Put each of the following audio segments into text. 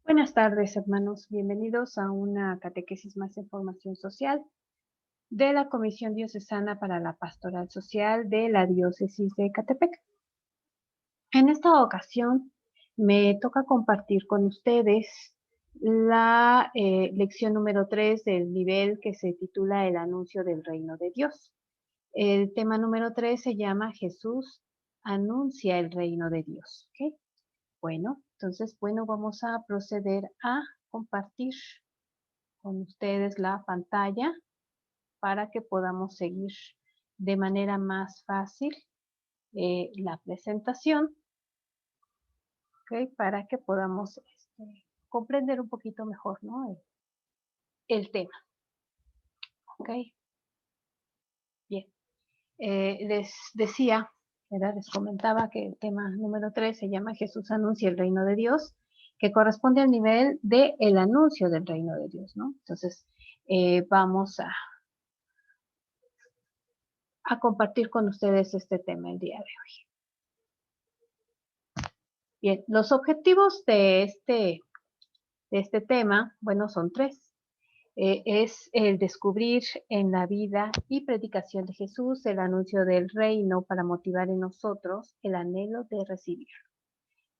Buenas tardes, hermanos. Bienvenidos a una catequesis más en formación social de la Comisión Diocesana para la Pastoral Social de la Diócesis de Ecatepec. En esta ocasión me toca compartir con ustedes la lección número 3 del nivel que se titula El anuncio del reino de Dios. El tema número 3 se llama Jesús anuncia el reino de Dios. ¿Okay? Bueno, entonces, vamos a proceder a compartir con ustedes la pantalla para que podamos seguir de manera más fácil la presentación, ¿okay? Para que podamos comprender un poquito mejor, ¿no? el tema, ¿ok? Bien, les decía, ¿verdad? Les comentaba que el tema número 3 se llama Jesús anuncia el reino de Dios, que corresponde al nivel del anuncio del reino de Dios, ¿no? Entonces, vamos a compartir con ustedes este tema el día de hoy. Bien, los objetivos de este tema, bueno, son tres. Es el descubrir en la vida y predicación de Jesús el anuncio del reino para motivar en nosotros el anhelo de recibir.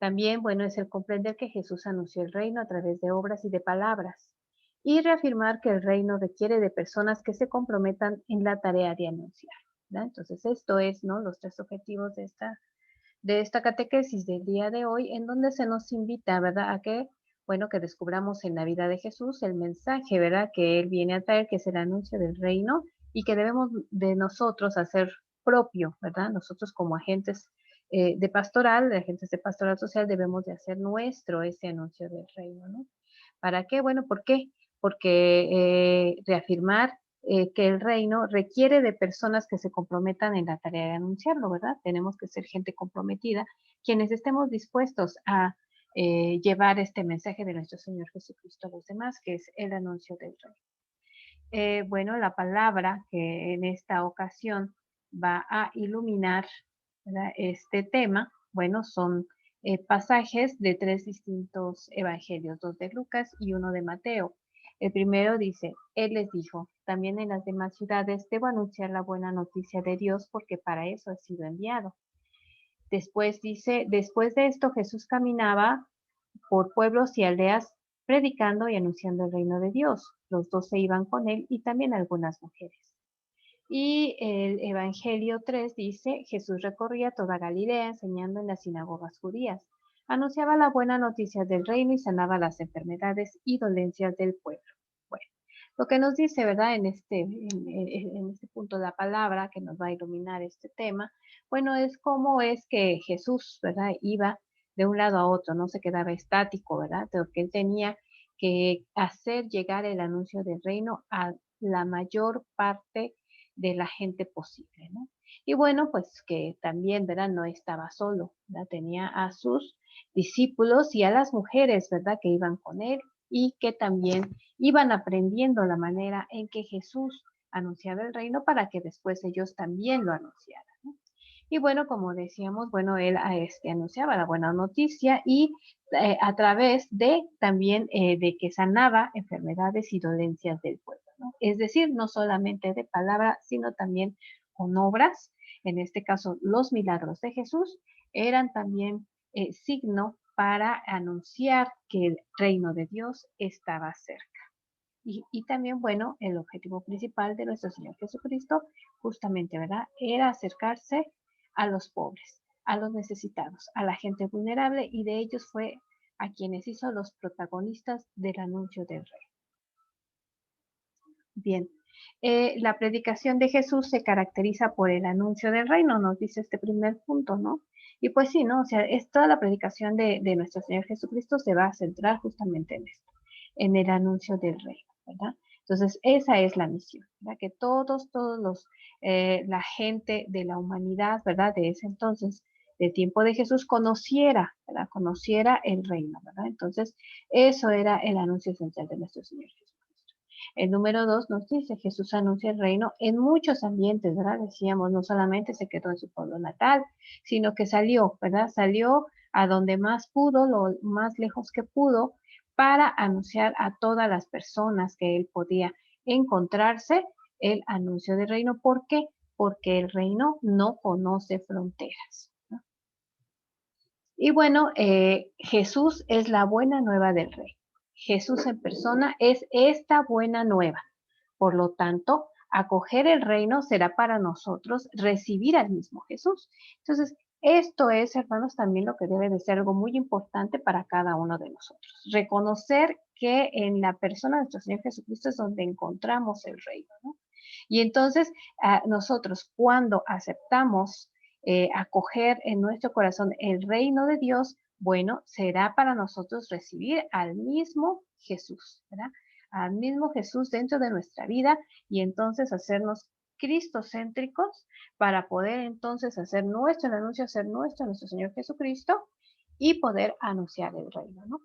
También, bueno, es el comprender que Jesús anunció el reino a través de obras y de palabras y reafirmar que el reino requiere de personas que se comprometan en la tarea de anunciar, ¿verdad? Entonces, esto es, ¿no? Los tres objetivos de esta catequesis del día de hoy, en donde se nos invita, ¿verdad?, a que, bueno, que descubramos en la vida de Jesús el mensaje, ¿verdad?, que Él viene a traer, que es el anuncio del reino, y que debemos de nosotros hacer propio, ¿verdad? Nosotros como agentes de agentes de pastoral social, debemos de hacer nuestro ese anuncio del reino, ¿no? ¿Para qué? Bueno, ¿por qué? Porque reafirmar que el reino requiere de personas que se comprometan en la tarea de anunciarlo, ¿verdad? Tenemos que ser gente comprometida, quienes estemos dispuestos a llevar este mensaje de nuestro Señor Jesucristo a los demás, que es el anuncio del reino. Bueno, la palabra que en esta ocasión va a iluminar, ¿verdad?, este tema, bueno, son pasajes de tres distintos evangelios, dos de Lucas y uno de Mateo. El primero dice, Él les dijo, también en las demás ciudades debo anunciar la buena noticia de Dios porque para eso he sido enviado. Después dice, después de esto Jesús caminaba por pueblos y aldeas predicando y anunciando el reino de Dios. Los 12 iban con él y también algunas mujeres. Y el Evangelio 3 dice, Jesús recorría toda Galilea enseñando en las sinagogas judías. Anunciaba la buena noticia del reino y sanaba las enfermedades y dolencias del pueblo. Bueno, lo que nos dice, ¿verdad? En este punto la palabra que nos va a iluminar este tema, bueno, es cómo es que Jesús, ¿verdad?, iba de un lado a otro, no se quedaba estático, ¿verdad? Porque él tenía que hacer llegar el anuncio del reino a la mayor parte de la gente posible, ¿no? Y bueno, pues que también, ¿verdad?, no estaba solo, ¿verdad? Tenía a sus discípulos y a las mujeres, ¿verdad?, que iban con él y que también iban aprendiendo la manera en que Jesús anunciaba el reino para que después ellos también lo anunciaran, ¿no? Y bueno, como decíamos, bueno, él anunciaba la buena noticia y a través de también de que sanaba enfermedades y dolencias del pueblo, ¿no? Es decir, no solamente de palabra, sino también con obras. En este caso, los milagros de Jesús eran también signo para anunciar que el reino de Dios estaba cerca. Y también, bueno, el objetivo principal de nuestro Señor Jesucristo, justamente, ¿verdad?, era acercarse a los pobres, a los necesitados, a la gente vulnerable, y de ellos fue a quienes hizo los protagonistas del anuncio del rey. Bien, la predicación de Jesús se caracteriza por el anuncio del reino, nos dice este primer punto, ¿no? Y pues sí, ¿no? O sea, toda la predicación de nuestro Señor Jesucristo se va a centrar justamente en esto, en el anuncio del reino, ¿verdad? Entonces, esa es la misión, ¿verdad? Que todos la gente de la humanidad, ¿verdad?, de ese entonces, del tiempo de Jesús, conociera, ¿verdad?, conociera el reino, ¿verdad? Entonces, eso era el anuncio esencial de nuestro Señor Jesucristo. El número 2 nos dice, Jesús anuncia el reino en muchos ambientes, ¿verdad? Decíamos, no solamente se quedó en su pueblo natal, sino que salió, ¿verdad? Salió a donde más pudo, lo más lejos que pudo, para anunciar a todas las personas que él podía encontrarse el anuncio del reino. ¿Por qué? Porque el reino no conoce fronteras, ¿no? Y bueno, Jesús es la buena nueva del rey. Jesús en persona es esta buena nueva. Por lo tanto, acoger el reino será para nosotros recibir al mismo Jesús. Entonces, esto es, hermanos, también lo que debe de ser algo muy importante para cada uno de nosotros. Reconocer que en la persona de nuestro Señor Jesucristo es donde encontramos el reino, ¿no? Y entonces, nosotros cuando aceptamos acoger en nuestro corazón el reino de Dios, bueno, será para nosotros recibir al mismo Jesús, ¿verdad? Al mismo Jesús dentro de nuestra vida y entonces hacernos cristocéntricos para poder entonces hacer nuestro anuncio, hacer nuestro Señor Jesucristo y poder anunciar el reino, ¿no?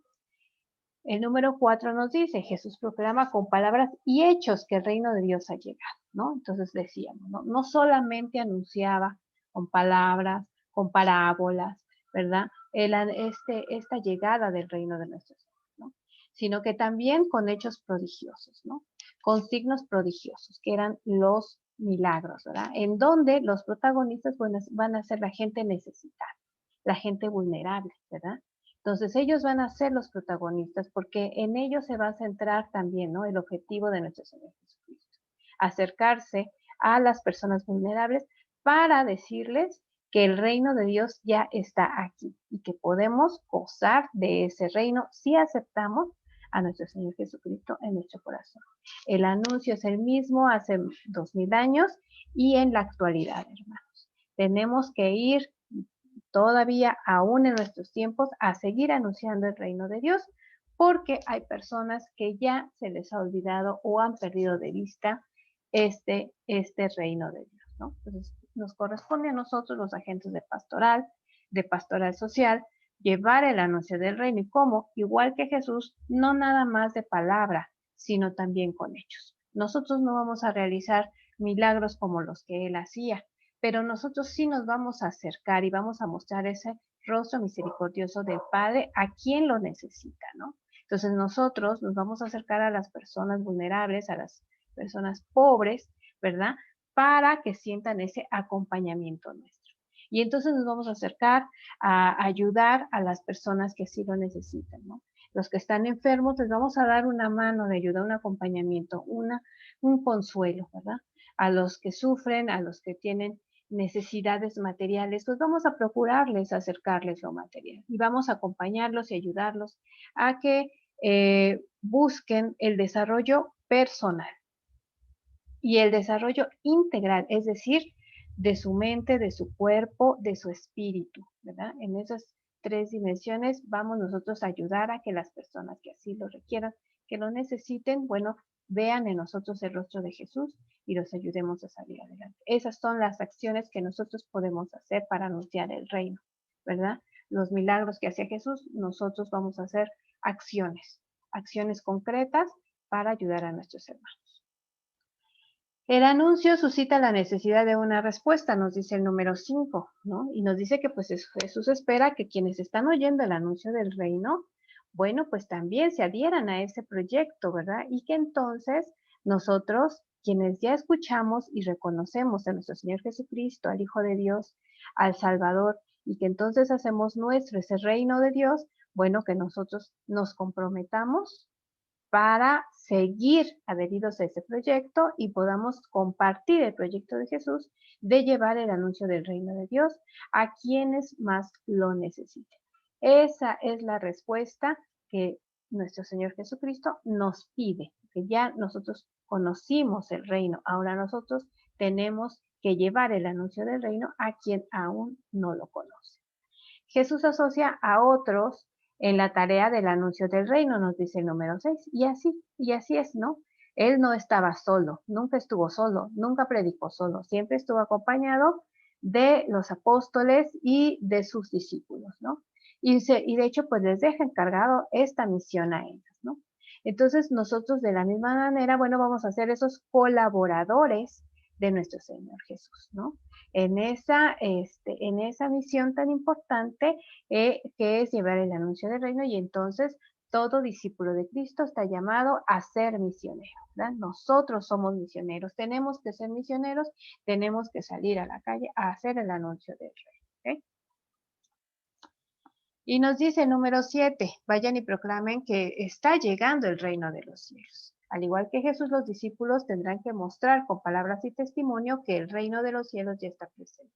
El número 4 nos dice, Jesús proclama con palabras y hechos que el reino de Dios ha llegado, ¿no? Entonces decíamos, ¿no? No solamente anunciaba con palabras, con parábolas, ¿verdad? Esta llegada del reino de nuestro Señor, ¿no? Sino que también con hechos prodigiosos, ¿no? Con signos prodigiosos, que eran los milagros, ¿verdad? En donde los protagonistas van a ser la gente necesitada, la gente vulnerable, ¿verdad? Entonces ellos van a ser los protagonistas porque en ellos se va a centrar también, ¿no? El objetivo de nuestro Señor Jesucristo. Acercarse a las personas vulnerables para decirles que el reino de Dios ya está aquí y que podemos gozar de ese reino si aceptamos a nuestro Señor Jesucristo en nuestro corazón. El anuncio es el mismo hace 2000 años y en la actualidad, hermanos. Tenemos que ir todavía aún en nuestros tiempos a seguir anunciando el reino de Dios porque hay personas que ya se les ha olvidado o han perdido de vista este reino de Dios, ¿no? Entonces nos corresponde a nosotros los agentes de pastoral social, llevar el anuncio del reino y cómo, igual que Jesús, no nada más de palabra, sino también con hechos. Nosotros no vamos a realizar milagros como los que él hacía, pero nosotros sí nos vamos a acercar y vamos a mostrar ese rostro misericordioso del Padre a quien lo necesita, ¿no? Entonces nosotros nos vamos a acercar a las personas vulnerables, a las personas pobres, ¿verdad? Para que sientan ese acompañamiento nuestro. Y entonces nos vamos a acercar a ayudar a las personas que sí lo necesitan, ¿no? Los que están enfermos les vamos a dar una mano de ayuda, un acompañamiento, un consuelo, ¿verdad? A los que sufren, a los que tienen necesidades materiales, pues vamos a procurarles acercarles lo material y vamos a acompañarlos y ayudarlos a que busquen el desarrollo personal y el desarrollo integral, es decir, de su mente, de su cuerpo, de su espíritu, ¿verdad? En esas tres dimensiones vamos nosotros a ayudar a que las personas que así lo requieran, que lo necesiten, bueno, vean en nosotros el rostro de Jesús y los ayudemos a salir adelante. Esas son las acciones que nosotros podemos hacer para anunciar el reino, ¿verdad? Los milagros que hacía Jesús, nosotros vamos a hacer acciones concretas para ayudar a nuestros hermanos. El anuncio suscita la necesidad de una respuesta, nos dice el número 5, ¿no? Y nos dice que pues Jesús espera que quienes están oyendo el anuncio del reino, bueno, pues también se adhieran a ese proyecto, ¿verdad? Y que entonces nosotros, quienes ya escuchamos y reconocemos a nuestro Señor Jesucristo, al Hijo de Dios, al Salvador, y que entonces hacemos nuestro ese reino de Dios, bueno, que nosotros nos comprometamos para seguir adheridos a ese proyecto y podamos compartir el proyecto de Jesús de llevar el anuncio del reino de Dios a quienes más lo necesiten. Esa es la respuesta que nuestro Señor Jesucristo nos pide, que ya nosotros conocimos el reino, ahora nosotros tenemos que llevar el anuncio del reino a quien aún no lo conoce. Jesús asocia a otros en la tarea del anuncio del reino, nos dice el número 6. Y así es, ¿no? Él no estaba solo, nunca estuvo solo, nunca predicó solo, siempre estuvo acompañado de los apóstoles y de sus discípulos, ¿no? Y de hecho, pues les deja encargado esta misión a ellos, ¿no? Entonces, nosotros de la misma manera, bueno, vamos a ser esos colaboradores de nuestro Señor Jesús, ¿no? En esa misión tan importante que es llevar el anuncio del reino y entonces todo discípulo de Cristo está llamado a ser misionero, ¿verdad? Nosotros somos misioneros, tenemos que ser misioneros, tenemos que salir a la calle a hacer el anuncio del Rey. ¿Ok? Y nos dice el número 7, vayan y proclamen que está llegando el reino de los cielos. Al igual que Jesús, los discípulos tendrán que mostrar con palabras y testimonio que el reino de los cielos ya está presente,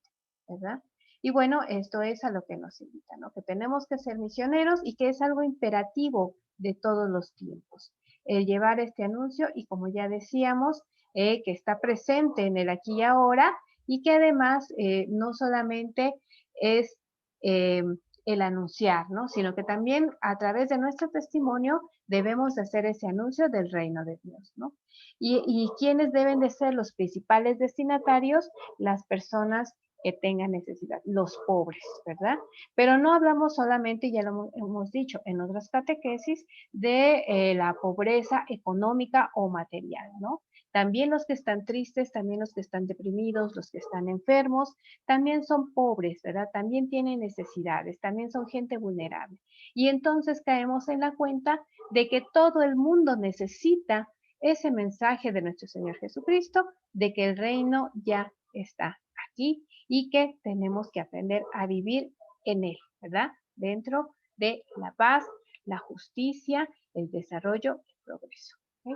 ¿verdad? Y bueno, esto es a lo que nos invita, ¿no? Que tenemos que ser misioneros y que es algo imperativo de todos los tiempos. El llevar este anuncio y como ya decíamos, que está presente en el aquí y ahora y que además no solamente es el anunciar, ¿no? Sino que también a través de nuestro testimonio debemos de hacer ese anuncio del reino de Dios, ¿no? Y quiénes deben de ser los principales destinatarios, las personas que tengan necesidad, los pobres, ¿verdad? Pero no hablamos solamente, ya lo hemos dicho en otras catequesis, de la pobreza económica o material, ¿no? También los que están tristes, también los que están deprimidos, los que están enfermos, también son pobres, ¿verdad? También tienen necesidades, también son gente vulnerable. Y entonces caemos en la cuenta de que todo el mundo necesita ese mensaje de nuestro Señor Jesucristo, de que el reino ya está aquí y que tenemos que aprender a vivir en él, ¿verdad? Dentro de la paz, la justicia, el desarrollo, el progreso. ¿Okay?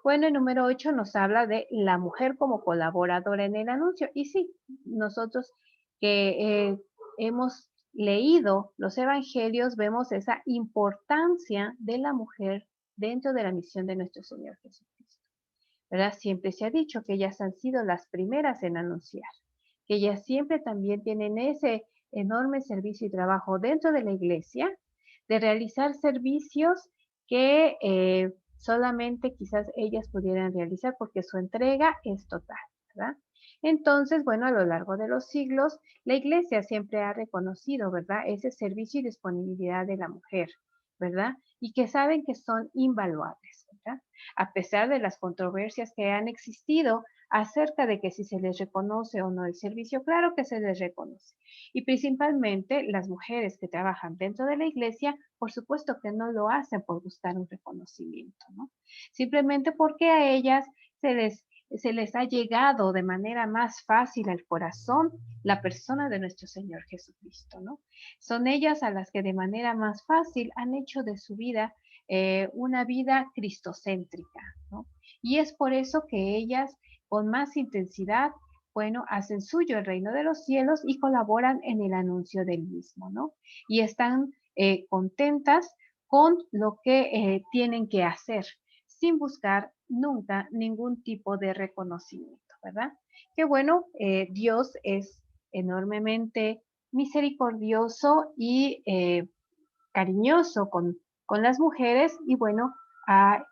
Bueno, el número 8 nos habla de la mujer como colaboradora en el anuncio. Y sí, nosotros que hemos leído los evangelios vemos esa importancia de la mujer dentro de la misión de nuestro Señor Jesucristo. ¿Verdad? Siempre se ha dicho que ellas han sido las primeras en anunciar, que ellas siempre también tienen ese enorme servicio y trabajo dentro de la iglesia, de realizar servicios que solamente quizás ellas pudieran realizar porque su entrega es total, ¿verdad? Entonces, bueno, a lo largo de los siglos, la iglesia siempre ha reconocido, ¿verdad? Ese servicio y disponibilidad de la mujer, ¿verdad? Y que saben que son invaluables, ¿verdad? A pesar de las controversias que han existido acerca de que si se les reconoce o no el servicio, claro que se les reconoce. Y principalmente las mujeres que trabajan dentro de la iglesia, por supuesto que no lo hacen por buscar un reconocimiento, ¿no? Simplemente porque a ellas se les ha llegado de manera más fácil al corazón la persona de nuestro Señor Jesucristo, ¿no? Son ellas a las que de manera más fácil han hecho de su vida una vida cristocéntrica, ¿no? Y es por eso que ellas con más intensidad, bueno, hacen suyo el reino de los cielos y colaboran en el anuncio del mismo, ¿no? Y están contentas con lo que tienen que hacer, sin buscar nunca ningún tipo de reconocimiento, ¿verdad? Que bueno, Dios es enormemente misericordioso y cariñoso con las mujeres y bueno, ha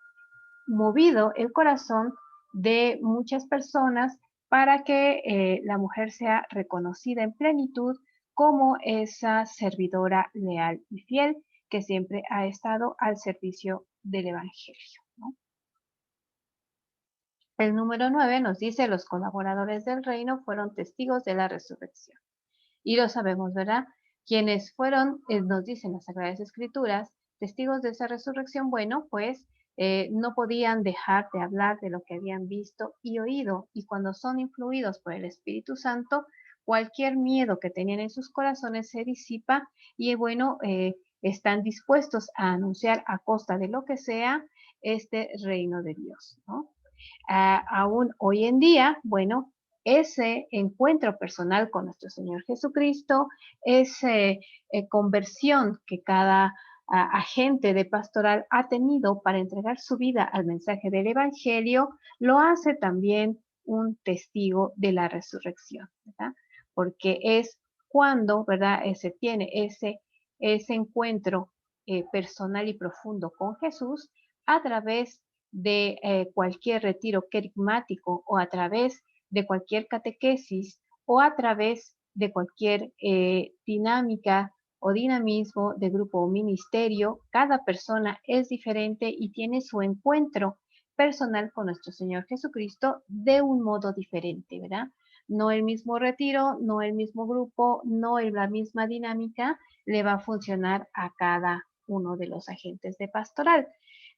movido el corazón de muchas personas para que la mujer sea reconocida en plenitud como esa servidora leal y fiel que siempre ha estado al servicio del Evangelio, ¿no? El número 9 nos dice, los colaboradores del reino fueron testigos de la resurrección. Y lo sabemos, ¿verdad? Quienes fueron, nos dicen las Sagradas Escrituras, testigos de esa resurrección, bueno, pues no podían dejar de hablar de lo que habían visto y oído. Y cuando son influidos por el Espíritu Santo, cualquier miedo que tenían en sus corazones se disipa y bueno, están dispuestos a anunciar a costa de lo que sea este reino de Dios, ¿no? Aún hoy en día, bueno, ese encuentro personal con nuestro Señor Jesucristo, esa conversión que cada agente de pastoral ha tenido para entregar su vida al mensaje del Evangelio, lo hace también un testigo de la resurrección, ¿verdad? Porque es cuando, ¿verdad? Se tiene ese encuentro personal y profundo con Jesús a través de cualquier retiro querigmático o a través de cualquier catequesis o a través de cualquier dinámica o dinamismo de grupo o ministerio, cada persona es diferente y tiene su encuentro personal con nuestro Señor Jesucristo de un modo diferente, ¿verdad? No el mismo retiro, no el mismo grupo, no la misma dinámica le va a funcionar a cada uno de los agentes de pastoral.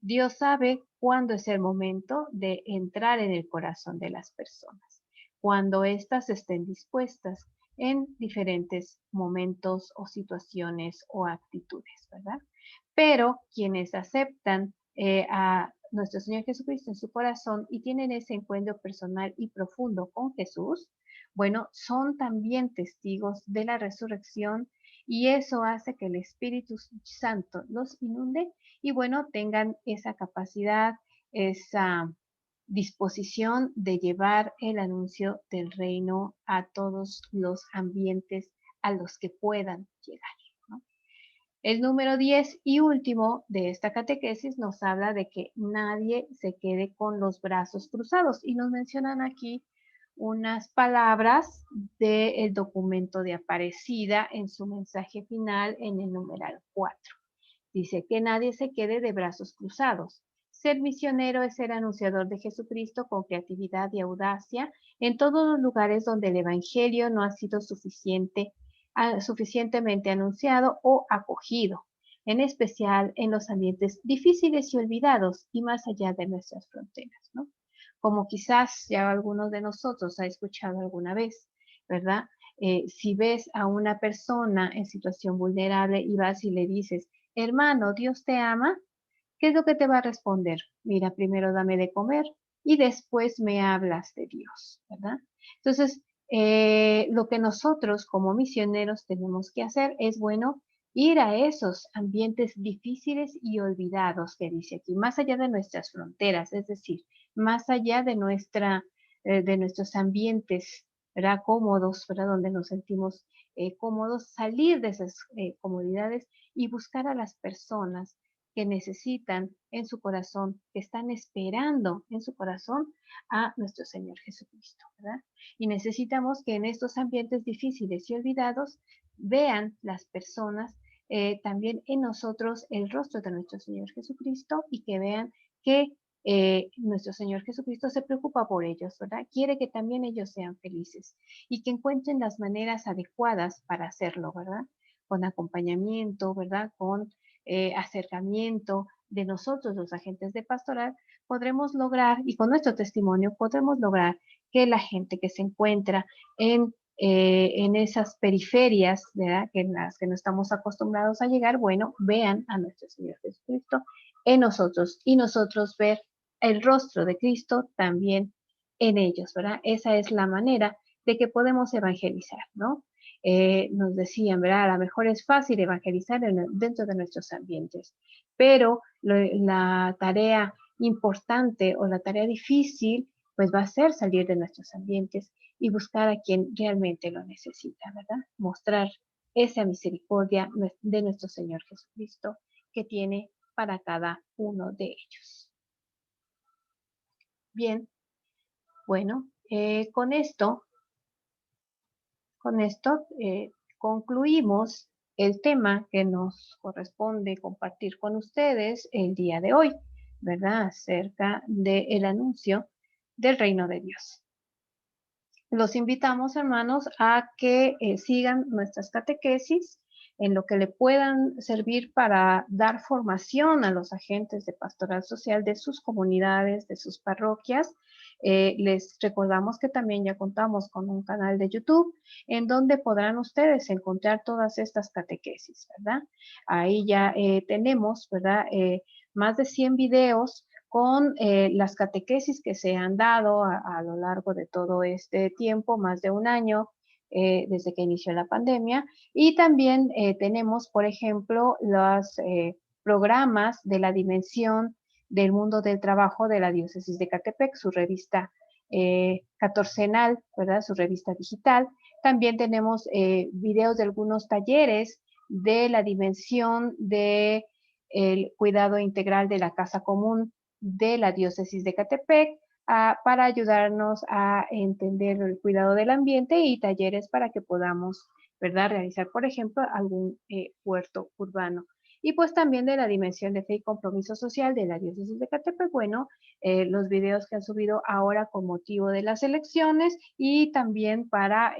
Dios sabe cuándo es el momento de entrar en el corazón de las personas, cuando éstas estén dispuestas en diferentes momentos o situaciones o actitudes, ¿verdad? Pero quienes aceptan a nuestro Señor Jesucristo en su corazón y tienen ese encuentro personal y profundo con Jesús, bueno, son también testigos de la resurrección y eso hace que el Espíritu Santo los inunde y bueno, tengan esa capacidad, esa disposición de llevar el anuncio del reino a todos los ambientes a los que puedan llegar. El número 10 y último de esta catequesis nos habla de que nadie se quede con los brazos cruzados y nos mencionan aquí unas palabras del documento de Aparecida en su mensaje final en el numeral 4. Dice que nadie se quede de brazos cruzados. Ser misionero es ser anunciador de Jesucristo con creatividad y audacia en todos los lugares donde el Evangelio no ha sido suficientemente anunciado o acogido, en especial en los ambientes difíciles y olvidados y más allá de nuestras fronteras, ¿no? Como quizás ya algunos de nosotros ha escuchado alguna vez, ¿verdad? Si ves a una persona en situación vulnerable y vas y le dices, hermano, Dios te ama, ¿qué es lo que te va a responder? Mira, primero dame de comer y después me hablas de Dios, ¿verdad? Entonces, lo que nosotros como misioneros tenemos que hacer es, bueno, ir a esos ambientes difíciles y olvidados que dice aquí, más allá de nuestras fronteras, es decir, más allá de de nuestros ambientes, ¿verdad? Cómodos, ¿verdad? Donde nos sentimos cómodos, salir de esas comodidades y buscar a las personas que necesitan en su corazón, que están esperando en su corazón a nuestro Señor Jesucristo, ¿verdad? Y necesitamos que en estos ambientes difíciles y olvidados vean las personas también en nosotros el rostro de nuestro Señor Jesucristo y que vean que nuestro Señor Jesucristo se preocupa por ellos, ¿verdad? Quiere que también ellos sean felices y que encuentren las maneras adecuadas para hacerlo, ¿verdad? Con acompañamiento, ¿verdad? Con acercamiento de nosotros, los agentes de pastoral, podremos lograr, y con nuestro testimonio, podremos lograr que la gente que se encuentra en esas periferias, ¿verdad? Que en las que no estamos acostumbrados a llegar, bueno, vean a nuestro Señor Jesucristo en nosotros y nosotros ver el rostro de Cristo también en ellos, ¿verdad? Esa es la manera de que podemos evangelizar, ¿no? Nos decían, ¿verdad? A lo mejor es fácil evangelizar dentro de nuestros ambientes, pero la tarea importante o la tarea difícil, pues va a ser salir de nuestros ambientes y buscar a quien realmente lo necesita, ¿verdad? Mostrar esa misericordia de nuestro Señor Jesucristo que tiene para cada uno de ellos. Bien, bueno, con esto concluimos el tema que nos corresponde compartir con ustedes el día de hoy, ¿verdad? Acerca del anuncio del reino de Dios. Los invitamos, hermanos, a que sigan nuestras catequesis en lo que le puedan servir para dar formación a los agentes de pastoral social de sus comunidades, de sus parroquias. Les recordamos que también ya contamos con un canal de YouTube en donde podrán ustedes encontrar todas estas catequesis, ¿verdad? Ahí ya tenemos, ¿verdad? Más de 100 videos con las catequesis que se han dado a lo largo de todo este tiempo, más de un año desde que inició la pandemia. Y también tenemos, por ejemplo, los programas de la dimensión del mundo del trabajo de la diócesis de Catepec, su revista catorcenal, ¿verdad? Su revista digital. También tenemos videos de algunos talleres de la dimensión de el cuidado integral de la casa común de la diócesis de Catepec para ayudarnos a entender el cuidado del ambiente y talleres para que podamos, ¿verdad?, realizar, por ejemplo, algún huerto urbano. Y pues también de la dimensión de fe y compromiso social de la diócesis de Catepec, bueno, los videos que han subido ahora con motivo de las elecciones y también para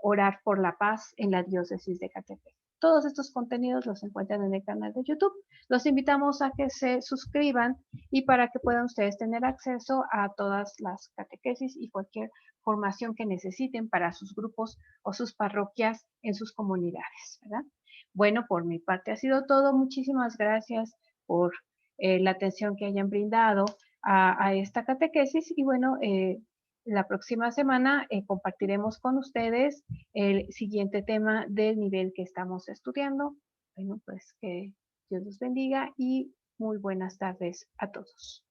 orar por la paz en la diócesis de Catepec. Todos estos contenidos los encuentran en el canal de YouTube. Los invitamos a que se suscriban y para que puedan ustedes tener acceso a todas las catequesis y cualquier formación que necesiten para sus grupos o sus parroquias en sus comunidades, ¿verdad? Bueno, por mi parte ha sido todo. Muchísimas gracias por la atención que hayan brindado a esta catequesis y bueno, la próxima semana compartiremos con ustedes el siguiente tema del nivel que estamos estudiando. Bueno, pues que Dios los bendiga y muy buenas tardes a todos.